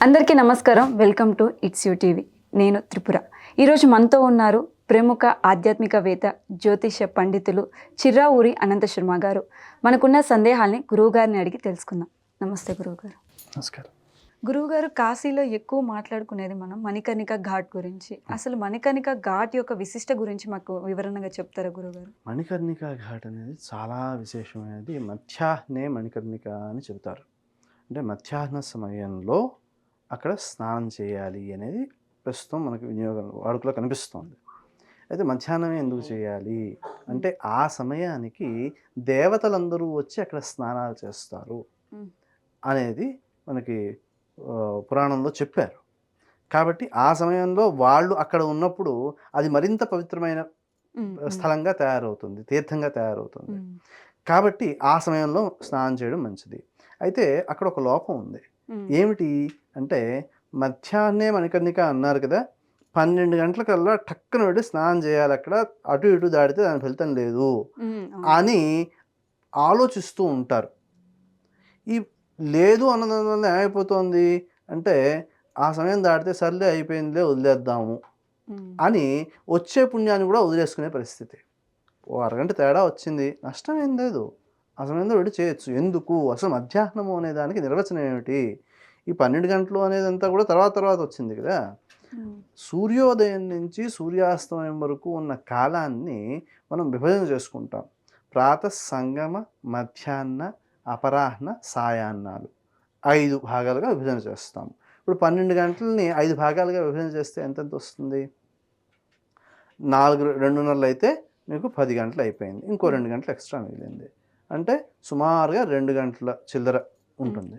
అందరికీ నమస్కారం. Welcome to it's you TV. నేను త్రిపుర. ఈరోజు మనతో ఉన్నారు ప్రముఖ ఆధ్యాత్మికవేత్త, జ్యోతిష పండితులు చిర్రావూరి అనంత శర్మ గారు. మనకున్న సందేహాల్ని గురువుగారిని అడిగి తెలుసుకుందాం. నమస్తే గురువుగారు. నమస్కారం. గురువుగారు, కాశీలో ఎక్కువ మాట్లాడుకునేది మనం మణికర్ణిక ఘాట్ గురించి. అసలు మణికర్ణిక ఘాట్ యొక్క విశిష్ట గురించి మాకు వివరణగా చెప్తారా గురువుగారు? మణికర్ణిక ఘాట్ అనేది చాలా విశేషమైనది. మధ్యాహ్నే మణికర్ణిక అని చెబుతారు. అంటే మధ్యాహ్న సమయంలో అక్కడ స్నానం చేయాలి అనేది ప్రస్తుతం మనకు వాడుకలో కనిపిస్తోంది. అయితే మధ్యాహ్నమే ఎందుకు చేయాలి అంటే ఆ సమయానికి దేవతలందరూ వచ్చి అక్కడ స్నానాలు చేస్తారు అనేది మనకి పురాణంలో చెప్పారు. కాబట్టి ఆ సమయంలో వాళ్ళు అక్కడ ఉన్నప్పుడు అది మరింత పవిత్రమైన స్థలంగా తయారవుతుంది, తీర్థంగా తయారవుతుంది. కాబట్టి ఆ సమయంలో స్నానం చేయడం మంచిది. అయితే అక్కడ ఒక లోపం ఉంది. ఏమిటి అంటే మధ్యాహ్నే మణికర్ణిక అన్నారు కదా, 12 గంటలకల్లా టక్కున వెళ్ళి స్నానం చేయాలి, అక్కడ అటు ఇటు దాడితే దాని ఫలితం లేదు అని ఆలోచిస్తూ ఉంటారు. ఈ లేదు అన్నదానివల్ల ఏమైపోతుంది అంటే ఆ సమయం దాటితే సర్లే అయిపోయిందిలే వదిలేద్దాము అని వచ్చే పుణ్యాన్ని కూడా వదిలేసుకునే పరిస్థితి. ఓ అరగంట తేడా వచ్చింది, నష్టం ఏం లేదు, ఆ సమయంలో వెళ్ళి చేయొచ్చు. ఎందుకు అసలు మధ్యాహ్నము అనే దానికి నిర్వచనం ఏమిటి? ఈ 12 గంటలు అనేదంతా కూడా తర్వాత వచ్చింది కదా. సూర్యోదయం నుంచి సూర్యాస్తమయం వరకు ఉన్న కాలాన్ని మనం విభజన చేసుకుంటాం. ప్రాతః, సంగమ, మధ్యాహ్న, అపరాహ్న, సాయాహ్నాలు 5 భాగాలుగా విభజన చేస్తాం. ఇప్పుడు 12 గంటలని 5 భాగాలుగా విభజన చేస్తే ఎంతెంత వస్తుంది? 2:30 అయితే మీకు 10 గంటలు అయిపోయింది, ఇంకో 2 గంటలు ఎక్స్ట్రా మిగిలింది. అంటే సుమారుగా 2 గంటల చిల్లర ఉంటుంది.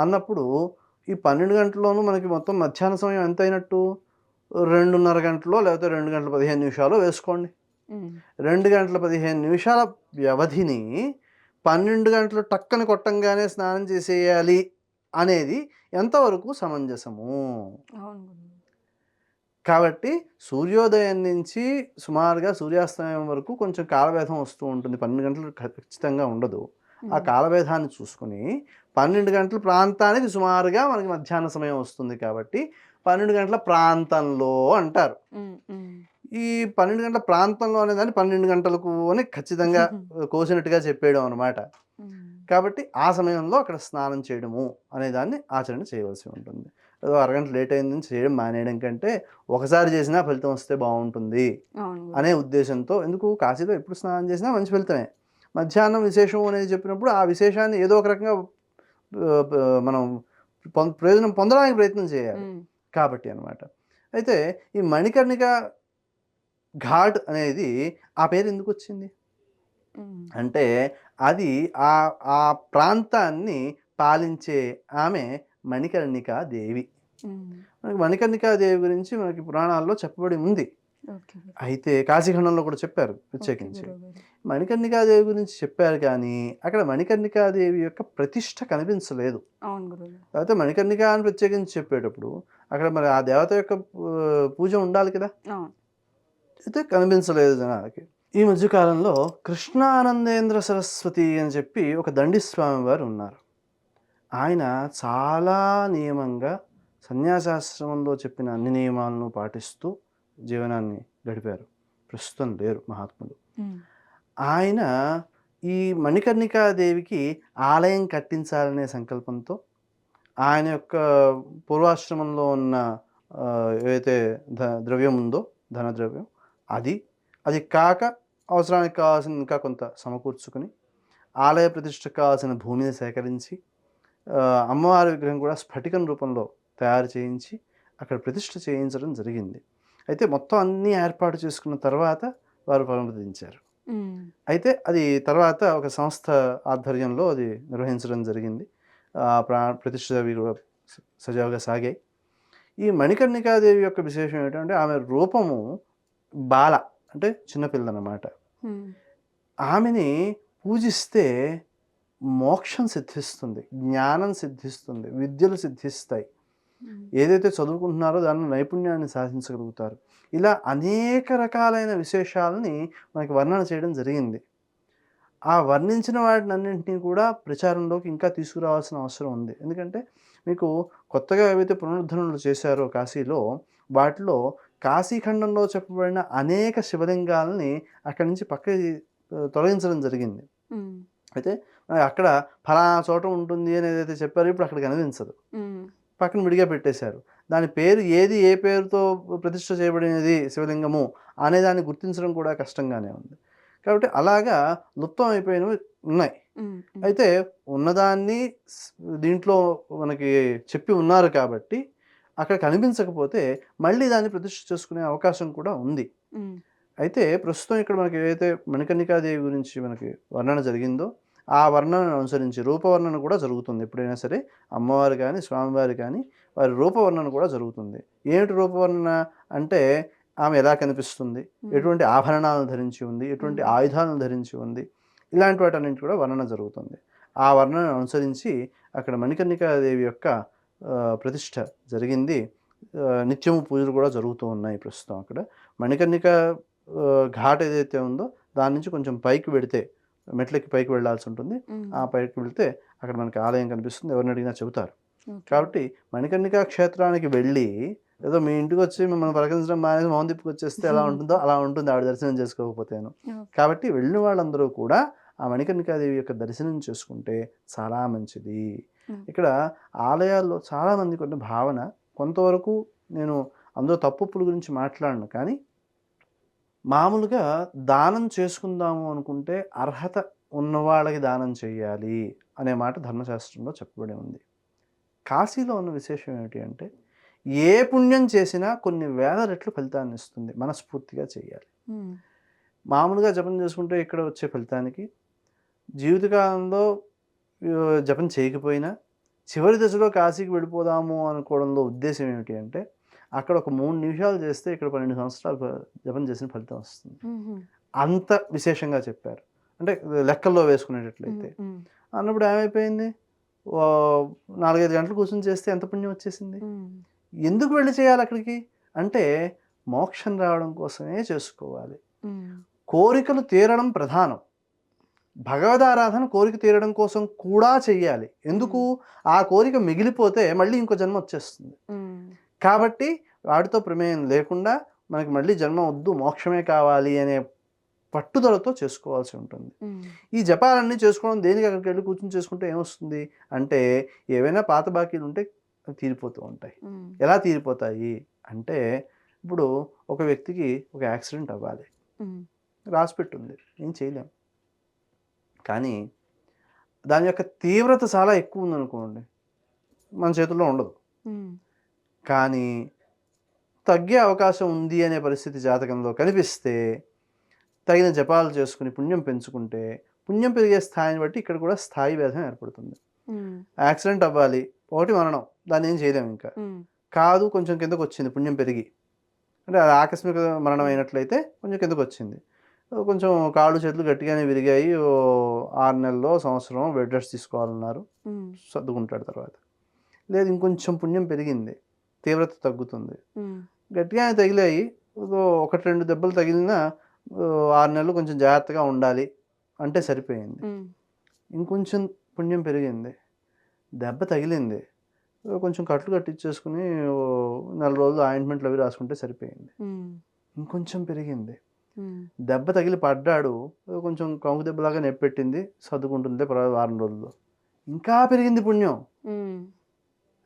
అన్నప్పుడు ఈ 12 గంటల్లోనూ మనకి మొత్తం మధ్యాహ్న సమయం ఎంత అయినట్టు? 2:30 గంటలో లేకపోతే 2 గంటల 15 నిమిషాలు వేసుకోండి. 2 గంటల 15 నిమిషాల వ్యవధిని 12 గంటలు టక్కని కొట్టంగానే స్నానం చేసేయాలి అనేది ఎంతవరకు సమంజసము? కాబట్టి సూర్యోదయం నుంచి సుమారుగా సూర్యాస్తమయం వరకు కొంచెం కాలభేదం వస్తూ ఉంటుంది. 12 గంటలు ఖచ్చితంగా ఉండదు. ఆ కాలభేదాన్ని చూసుకుని 12 గంటల ప్రాంతానికి సుమారుగా మనకి మధ్యాహ్న సమయం వస్తుంది. కాబట్టి 12 గంటల ప్రాంతంలో అంటారు. ఈ 12 గంటల ప్రాంతంలో అనేదాన్ని 12 గంటలకు అని ఖచ్చితంగా కోసినట్టుగా చెప్పేయడం అనమాట. కాబట్టి ఆ సమయంలో అక్కడ స్నానం చేయడము అనేదాన్ని ఆచరణ చేయవలసి ఉంటుంది. ఏదో అరగంట లేట్ అయిందని చేయడం మానేయడం కంటే ఒకసారి చేసినా ఫలితం వస్తే బాగుంటుంది అనే ఉద్దేశంతో, ఎందుకు కాశీలో ఎప్పుడు స్నానం చేసినా మంచి ఫలితమే. మధ్యాహ్నం విశేషం అనేది చెప్పినప్పుడు ఆ విశేషాన్ని ఏదో ఒక రకంగా మనం ప్రయోజనం పొందడానికి ప్రయత్నం చేయాలి కాబట్టి అనమాట. అయితే ఈ మణికర్ణిక ఘాట్ అనేది ఆ పేరు ఎందుకు వచ్చింది అంటే అది ఆ ప్రాంతాన్ని పాలించే ఆమె మణికర్ణికా దేవి. మనకి మణికర్ణికా దేవి గురించి మనకి పురాణాల్లో చెప్పబడి ఉంది. అయితే కాశీఖండంలో కూడా చెప్పారు ప్రత్యేకించి. మణికర్ణికాదేవి గురించి చెప్పారు కానీ అక్కడ మణికర్ణికాదేవి యొక్క ప్రతిష్ట కనిపించలేదు. అయితే మణికర్ణిక అని ప్రత్యేకించి చెప్పేటప్పుడు అక్కడ మరి ఆ దేవత యొక్క పూజ ఉండాలి కదా, అయితే కనిపించలేదు జనాలకి. ఈ మధ్యకాలంలో కృష్ణానందేంద్ర సరస్వతి అని చెప్పి ఒక దండిస్వామి వారు ఉన్నారు. ఆయన చాలా నియమంగా సన్యాసాశ్రమంలో చెప్పిన అన్ని నియమాలను పాటిస్తూ జీవనాన్ని గడిపారు. ప్రస్తుతం లేరు మహాత్ములు. ఆయన ఈ మణికర్ణికాదేవికి ఆలయం కట్టించాలనే సంకల్పంతో ఆయన యొక్క పూర్వాశ్రమంలో ఉన్న ఏదైతే ద్రవ్యం ఉందో, ధనద్రవ్యం, అది కాక అవసరానికి కావాల్సిన ఇంకా కొంత సమకూర్చుకుని ఆలయ ప్రతిష్టకు కావాల్సిన భూమిని సేకరించి అమ్మవారి విగ్రహం కూడా స్ఫటికం రూపంలో తయారు చేయించి అక్కడ ప్రతిష్ఠ చేయించడం జరిగింది. అయితే మొత్తం అన్నీ ఏర్పాటు చేసుకున్న తర్వాత వారు పరమపదించారు. అయితే అది తర్వాత ఒక సంస్థ ఆధ్వర్యంలో అది నిర్వహించడం జరిగింది. ప్రతిష్ఠ కూడా సజావుగా సాగాయి. ఈ మణికర్ణికాదేవి యొక్క విశేషం ఏంటంటే ఆమె రూపము బాల, అంటే చిన్నపిల్ల అన్నమాట. ఆమెని పూజిస్తే మోక్షం సిద్ధిస్తుంది, జ్ఞానం సిద్ధిస్తుంది, విద్యలు సిద్ధిస్తాయి. ఏదైతే చదువుకుంటున్నారో దానిలో నైపుణ్యాన్ని సాధించగలుగుతారు. ఇలా అనేక రకాలైన విశేషాలని మనకి వర్ణన చేయడం జరిగింది. ఆ వర్ణించిన వాటినన్నింటినీ కూడా ప్రచారంలోకి ఇంకా తీసుకురావాల్సిన అవసరం ఉంది. ఎందుకంటే మీకు కొత్తగా ఏవైతే పునరుద్ధరణలు చేశారో కాశీలో, వాటిలో కాశీఖండంలో చెప్పబడిన అనేక శివలింగాలని అక్కడి నుంచి పక్కకి తొలగించడం జరిగింది. హ్మ్. అయితే అక్కడ ఫలానా చోట ఉంటుంది అని ఏదైతే చెప్పారో ఇప్పుడు అక్కడ కనిపించదు. హ్మ్. పక్కన విడిగా పెట్టేశారు. దాని పేరు ఏది, ఏ పేరుతో ప్రతిష్ఠ చేయబడినది శివలింగము అనే దాన్ని గుర్తించడం కూడా కష్టంగానే ఉంది. కాబట్టి అలాగా లుప్తం అయిపోయినవి ఉన్నాయి. హ్మ్. హ్మ్. అయితే ఉన్నదాన్ని స్ దీంట్లో మనకి చెప్పి ఉన్నారు కాబట్టి, అక్కడ కనిపించకపోతే మళ్ళీ దాన్ని ప్రతిష్ఠ చేసుకునే అవకాశం కూడా ఉంది. హ్మ్. అయితే ప్రస్తుతం ఇక్కడ మనకి ఏదైతే మణికర్ణికాదేవి గురించి మనకి వర్ణన జరిగిందో, ఆ వర్ణనను అనుసరించి రూపవర్ణన కూడా జరుగుతుంది. ఎప్పుడైనా సరే అమ్మవారు గాని, స్వామివారు గాని వారి రూపవర్ణన కూడా జరుగుతుంది. ఏమిటి రూపవర్ణన అంటే ఆమె ఎలా కనిపిస్తుంది? హ్మ్. ఎటువంటి ఆభరణాలను ధరించి ఉంది? ఎటువంటి హ్మ్. ఆయుధాలను ధరించి ఉంది? ఇలాంటి వాటన్నింటి కూడా వర్ణన జరుగుతుంది. ఆ వర్ణనను అనుసరించి అక్కడ మణికర్ణికాదేవి యొక్క ప్రతిష్ఠ జరిగింది. నిత్యము పూజలు కూడా జరుగుతూ ఉన్నాయి ప్రస్తుతం అక్కడ. మణికర్ణిక ఘాట్ ఏదైతే ఉందో దాని నుంచి కొంచెం పైకి వెడితే మెట్లెక్కి పైకి వెళ్ళాల్సి ఉంటుంది. హ్మ్. ఆ పైకి వెళ్తే అక్కడ మనకి ఆలయం కనిపిస్తుంది. ఎవరిని అడిగినా చెబుతారు. ఓకే. కాబట్టి మణికర్ణికా క్షేత్రానికి వెళ్ళి ఏదో మీ ఇంటికొచ్చి మిమ్మల్ని పలకరించడం మానేసి మొహం తిప్పుకొచ్చేస్తే ఎలా ఉంటుందో అలా ఉంటుంది ఆవిడ దర్శనం చేసుకోకపోతేను. ఓకే. కాబట్టి వెళ్ళిన వాళ్ళందరూ కూడా ఆ మణికర్ణికాదేవి యొక్క దర్శనం చేసుకుంటే చాలా మంచిది. హ్మ్. ఇక్కడ ఆలయాల్లో చాలామందికి ఉన్న భావన కొంతవరకు నేను అందులో తప్పొప్పుల గురించి మాట్లాడను. కానీ మామూలుగా దానం చేసుకుందాము అనుకుంటే అర్హత ఉన్నవాళ్ళకి దానం చేయాలి అనే మాట ధర్మశాస్త్రంలో చెప్పబడి ఉంది. కాశీలో ఉన్న విశేషం ఏమిటి అంటే ఏ పుణ్యం చేసినా కొన్ని వేల రెట్లు ఫలితాన్ని ఇస్తుంది. మనస్ఫూర్తిగా చేయాలి. హ్మ్. మామూలుగా జపం చేసుకుంటే ఇక్కడ వచ్చే ఫలితానికి జీవితకాలంలో జపం చేయకపోయినా చివరి దశలో కాశీకి వెళ్ళిపోదాము అనుకోవడంలో ఉద్దేశ్యం ఏమిటి అంటే అక్కడ ఒక 3 నిమిషాలు చేస్తే ఇక్కడ 12 సంవత్సరాలు జపం చేసిన ఫలితం వస్తుంది. హుహు. అంత విశేషంగా చెప్పారు. అంటే లెక్కల్లో వేసుకునేటట్లయితే. హ్మ్. హ్మ్. అన్నప్పుడు ఏమైపోయింది? 4, 5 గంటలు కూర్చొని చేస్తే ఎంత పుణ్యం వచ్చేసింది? హ్మ్. ఎందుకు వెళ్లి చేయాలి అక్కడికి? అంటే మోక్షం రావడం కోసమే చేసుకోవాలి. హ్మ్. కోరికలు తీరడం ప్రధానం. భగవదారాధన కోరిక తీరడం కోసం కూడా చెయ్యాలి. ఎందుకు? ఆ కోరిక మిగిలిపోతే మళ్ళీ ఇంకో జన్మ వచ్చేస్తుంది. హ్మ్. కాబట్టి వాటితో ప్రమేయం లేకుండా మనకి మళ్ళీ జన్మ వద్దు, మోక్షమే కావాలి అనే పట్టుదలతో చేసుకోవాల్సి ఉంటుంది. హ్మ్. ఈ జపాలన్నీ చేసుకోవడం దేనికి అక్కడికి వెళ్లి కూర్చొని చేసుకుంటే ఏమొస్తుంది? అంటే ఏవైనా పాత బాకీలు ఉంటే అవి తీరిపోతూ ఉంటాయి. హ్మ్. ఎలా తీరిపోతాయి? అంటే ఇప్పుడు ఒక వ్యక్తికి ఒక యాక్సిడెంట్ అవ్వాలి. హ్మ్. రాసిపెట్టుంది. ఏం చేయలేం. కానీ దాని యొక్క తీవ్రత చాలా ఎక్కువ ఉందనుకోండి. మన చేతుల్లో ఉండదు. హ్మ్. కానీ తగ్గే అవకాశం ఉంది అనే పరిస్థితి జాతకంలో కనిపిస్తే తగిన జపాలు చేసుకుని పుణ్యం పెంచుకుంటే పుణ్యం పెరిగే స్థాయిని బట్టి ఇక్కడ కూడా స్థాయి భేదం ఏర్పడుతుంది. హ్మ్. యాక్సిడెంట్ అవ్వాలి. ఒకటి మరణం. దాన్ని ఏం చేయలేము ఇంకా. హ్మ్. కాదు కొంచెం కిందకొచ్చింది పుణ్యం పెరిగి. అంటే అది ఆకస్మిక మరణం అయినట్లయితే కొంచెం కిందకొచ్చింది. కొంచెం కాళ్ళు చేతులు గట్టిగానే విరిగాయి. 6 నెలలో, సంవత్సరం బెడ్ రెస్ట్ తీసుకోవాలన్నారు. హ్మ్. సర్దుకుంటాడు తర్వాత. లేదు ఇంకొంచెం పుణ్యం పెరిగింది. తీవ్రత తగ్గుతుంది. హ్మ్. గట్టిగానే తగిలాయి. 1, 2 దెబ్బలు తగిలినా 6 నెలలు కొంచెం జాగ్రత్తగా ఉండాలి అంటే సరిపోయింది. హ్మ్. ఇంకొంచెం పుణ్యం పెరిగింది. దెబ్బ తగిలింది. కొంచెం కట్లు కట్టించేసుకొని నెల రోజులు ఆయింట్మెంట్లు అవి రాసుకుంటే సరిపోయింది. హ్మ్. ఇంకొంచెం పెరిగింది. హ్మ్. దెబ్బ తగిలి పడ్డాడు. కొంచెం కొంగు దెబ్బలాగా నొప్పెట్టింది. సర్దుకుంటుందిలే పర్వాలేదు వారం రోజుల్లో. ఇంకా పెరిగింది పుణ్యం. హ్మ్.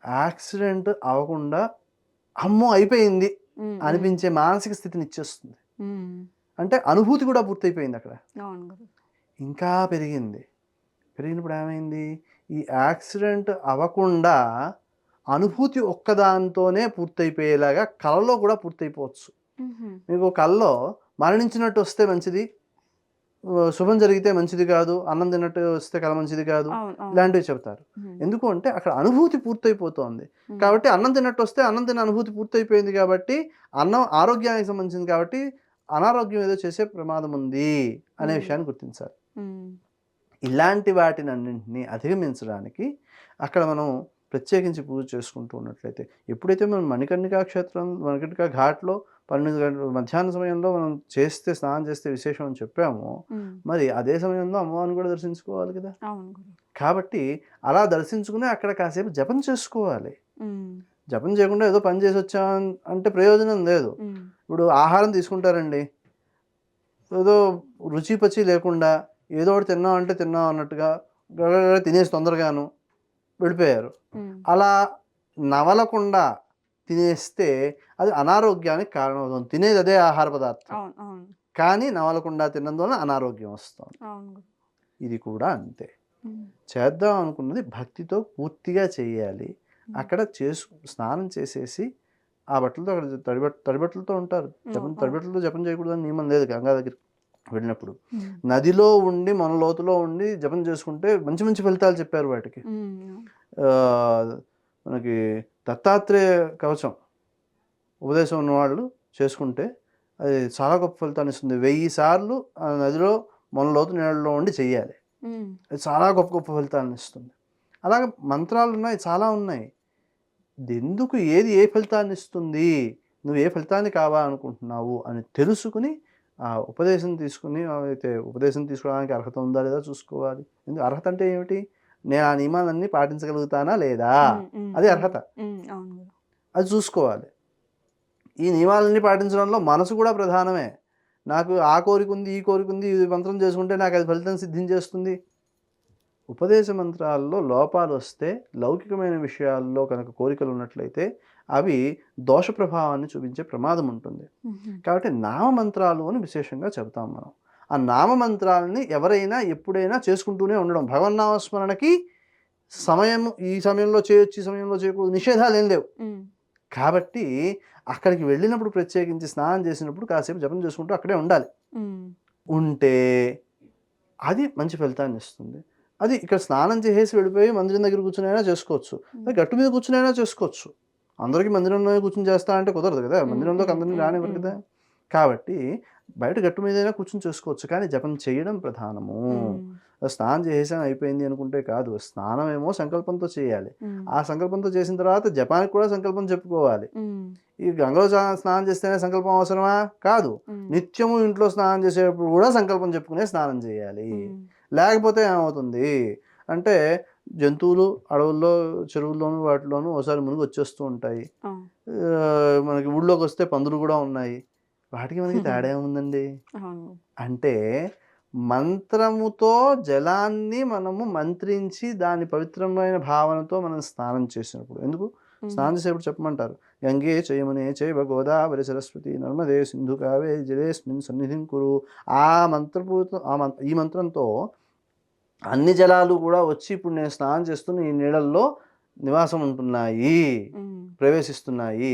యాక్సిడెంట్ అవ్వకుండా అమ్మో! అయిపోయింది హ్మ్. హ్మ్. అనిపించే మానసిక స్థితిని ఇచ్చేస్తుంది. హ్మ్. అంటే అనుభూతి కూడా పూర్తయిపోయిందక్కడ. అవును గురు. ఇంకా పెరిగింది. పెరిగినప్పుడు ఏమైంది? ఈ యాక్సిడెంట్ అవ్వకుండా అనుభూతి ఒక్కదానితోనే పూర్తయిపోయేలాగా కలలో కూడా పూర్తయిపోవచ్చు. హుహు. మీకు కలలో మరణించినట్టు వస్తే మంచిది. శుభం జరిగితే మంచిది కాదు. అన్నం తిన్నట్టు వస్తే కల మంచిది కాదు. అవును. అవును. ఇలాంటివి చెప్తారు. హ్మ్. ఎందుకు అంటే అక్కడ అనుభూతి పూర్తయిపోతోంది. హ్మ్. కాబట్టి అన్నం తిన్నట్టు వస్తే అన్నం తిన్న అనుభూతి పూర్తయిపోయింది కాబట్టి అన్నం ఆరోగ్యానికి సంబంధించింది కాబట్టి అనారోగ్యం ఏదో చేసే ప్రమాదం ఉంది అనే హ్మ్. విషయాన్ని గుర్తించాలి. హ్మ్. ఇలాంటి వాటినన్నింటిని అధిగమించడానికి అక్కడ మనం ప్రత్యేకించి పూజ చేసుకుంటూ ఉన్నట్లయితే ఎప్పుడైతే మనం మణికర్ణికా క్షేత్రం మణికర్ణికా ఘాట్లో 12 గంటల మధ్యాహ్న సమయంలో మనం చేస్తే స్నానం చేస్తే విశేషం అని చెప్పామో హ్మ్. మరి అదే సమయంలో అమ్మవారిని కూడా దర్శించుకోవాలి కదా. అవును గురు. కాబట్టి అలా దర్శించుకుని అక్కడ కాసేపు జపం చేసుకోవాలి. జపం చేయకుండా ఏదో పని చేసి వచ్చాం అంటే ప్రయోజనం లేదు. ఇప్పుడు ఆహారం తీసుకుంటారండి, ఏదో రుచి పచి లేకుండా ఏదో ఒకటి తిన్నాం అంటే తిన్నాం అన్నట్టుగా గడగడ తినేసి తొందరగాను వెళ్ళిపోయారు. అలా నవలకుండా తినేస్తే అది అనారోగ్యానికి కారణమవుతుంది. తినేది అదే ఆహార పదార్థం, కానీ నవలకుండా తిన్నందువల్ల అనారోగ్యం వస్తుంది. ఇది కూడా అంతే. చేద్దాం అనుకున్నది భక్తితో పూర్తిగా చేయాలి. అక్కడ స్నానం చేసేసి ఆ బట్టలతో అక్కడ తడిబట్టలతో ఉంటారు. తడిబట్టలతో జపం చేయకూడదని నియమం లేదు. గంగా దగ్గర వెళ్ళినప్పుడు నదిలో ఉండి మన లోతులో ఉండి జపం చేసుకుంటే మంచి మంచి ఫలితాలు చెప్పారు వాటికి. మనకి దత్తాత్రేయ కవచం ఉపదేశం ఉన్నవాళ్ళు చేసుకుంటే అది చాలా గొప్ప ఫలితాన్ని ఇస్తుంది. 1000 సార్లు ఆ నదిలో మన లోతు నీళ్ళలో ఉండి చెయ్యాలి. అది చాలా గొప్ప గొప్ప ఫలితాన్ని ఇస్తుంది. అలాగే మంత్రాలు ఉన్నాయి, చాలా ఉన్నాయి. ఎందుకు ఏది ఏ ఫలితాన్ని ఇస్తుంది, నువ్వు ఏ ఫలితాన్ని కావాలనుకుంటున్నావు అని తెలుసుకుని ఆ ఉపదేశం తీసుకుని, అయితే ఉపదేశం తీసుకోవడానికి అర్హత ఉందా లేదా చూసుకోవాలి. ఎందుకు అర్హత అంటే ఏమిటి? నేను ఆ నియమాలన్నీ పాటించగలుగుతానా లేదా, అది అర్హత. అది చూసుకోవాలి. ఈ నియమాలన్నీ పాటించడంలో మనసు కూడా ప్రధానమే. నాకు ఆ కోరిక ఉంది, ఈ కోరిక ఉంది, ఈ మంత్రం చేసుకుంటే నాకు అది ఫలితం సిద్ధించేస్తుంది. ఉపదేశ మంత్రాల్లో లోపాలు వస్తే, లౌకికమైన విషయాల్లో కనుక కోరికలు ఉన్నట్లయితే అవి దోష ప్రభావాన్ని చూపించే ప్రమాదం ఉంటుంది. కాబట్టి నామమంత్రాలు అని విశేషంగా చెబుతాం మనం. ఆ నామమంత్రాలని ఎవరైనా ఎప్పుడైనా చేసుకుంటూనే ఉండడం. భగవన్నామస్మరణకి ఈ సమయంలో చేయొచ్చు, ఈ సమయంలో చేయకూడదు, నిషేధాలు ఏం లేవు. కాబట్టి అక్కడికి వెళ్ళినప్పుడు ప్రత్యేకించి స్నానం చేసినప్పుడు కాసేపు జపం చేసుకుంటూ అక్కడే ఉండాలి. ఉంటే అది మంచి ఫలితాన్ని ఇస్తుంది. అది ఇక్కడ స్నానం చేసేసి వెళ్ళిపోయి మందిరం దగ్గర కూర్చునైనా చేసుకోవచ్చు, గట్టు మీద కూర్చునైనా చేసుకోవచ్చు. అందరికీ మందిరంలో కూర్చుని చేస్తా అంటే కుదరదు కదా, మందిరంలోకి అందరినీ రానివ్వరు కదా. కాబట్టి బయట గట్టు మీదైనా కూర్చుని చేసుకోవచ్చు, కానీ జపం చేయడం ప్రధానము. స్నానం చేసేసాను అయిపోయింది అనుకుంటే కాదు. స్నానం ఏమో సంకల్పంతో చేయాలి. ఆ సంకల్పంతో చేసిన తర్వాత జపానికి కూడా సంకల్పం చెప్పుకోవాలి. ఈ గంగలో స్నానం చేస్తేనే సంకల్పం అవసరమా? కాదు. నిత్యము ఇంట్లో స్నానం చేసేటప్పుడు కూడా సంకల్పం చెప్పుకునే స్నానం చేయాలి. లేకపోతే ఏమవుతుంది అంటే జంతువులు అడవుల్లో, చెరువుల్లోనూ వాటిలోనూ ఒకసారి మునిగి వచ్చేస్తూ ఉంటాయి. మనకి ఊళ్ళోకి వస్తే పందులు కూడా ఉన్నాయి. వాటికి మనకి తేడా ఏముందండి? అంటే మంత్రముతో జలాన్ని మనము మంత్రించి దాని పవిత్రమైన భావనతో మనం స్నానం చేసినప్పుడు, ఎందుకు స్నానం చేసేప్పుడు చెప్పమంటారు, గంగే చయమునే చైవ గోదావరి సరస్వతి నర్మదే సింధు కావేరి జలేస్మిన్ సన్నిధిం కురు. ఈ మంత్రంతో అన్ని జలాలు కూడా వచ్చి ఇప్పుడు నేను స్నానం చేస్తున్న ఈ నీళ్ళల్లో నివాసం ఉంటున్నాయి, ప్రవేశిస్తున్నాయి.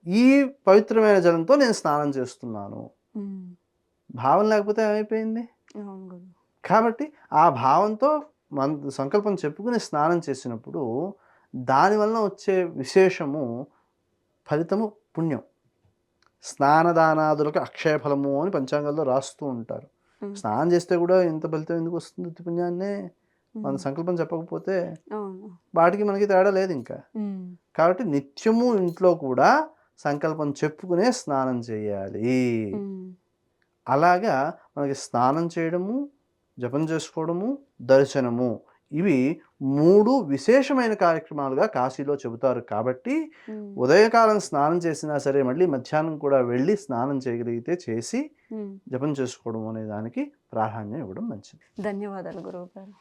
ఈ పవిత్రమైన జలంతో నేను స్నానం చేస్తున్నాను. భావం లేకపోతే ఏమైపోయింది? కాబట్టి ఆ భావంతో సంకల్పం చెప్పుకుని స్నానం చేసినప్పుడు దానివల్ల వచ్చే విశేషము ఫలితము పుణ్యం. స్నానదానాదులకు అక్షయ ఫలము అని పంచాంగాల్లో రాస్తూ ఉంటారు. స్నానం చేస్తే కూడా ఇంత ఫలితం ఎందుకు వస్తుంది? ఉత్తి పుణ్యాన్నే. మన సంకల్పం చెప్పకపోతే వాటికి మనకి తేడా లేదు ఇంకా. కాబట్టి నిత్యము ఇంట్లో కూడా సంకల్పం చెప్పుకునే స్నానం చేయాలి. అలాగా మనకి స్నానం చేయడము, జపం చేసుకోవడము, దర్శనము, ఇవి 3 విశేషమైన కార్యక్రమాలుగా కాశీలో చెబుతారు. కాబట్టి ఉదయకాలం స్నానం చేసినా సరే మళ్ళీ మధ్యాహ్నం కూడా వెళ్ళి స్నానం చేయగలిగితే చేసి జపం చేసుకోవడం అనే దానికి ప్రాధాన్యం ఇవ్వడం మంచిది. ధన్యవాదాలు గురువు గారు.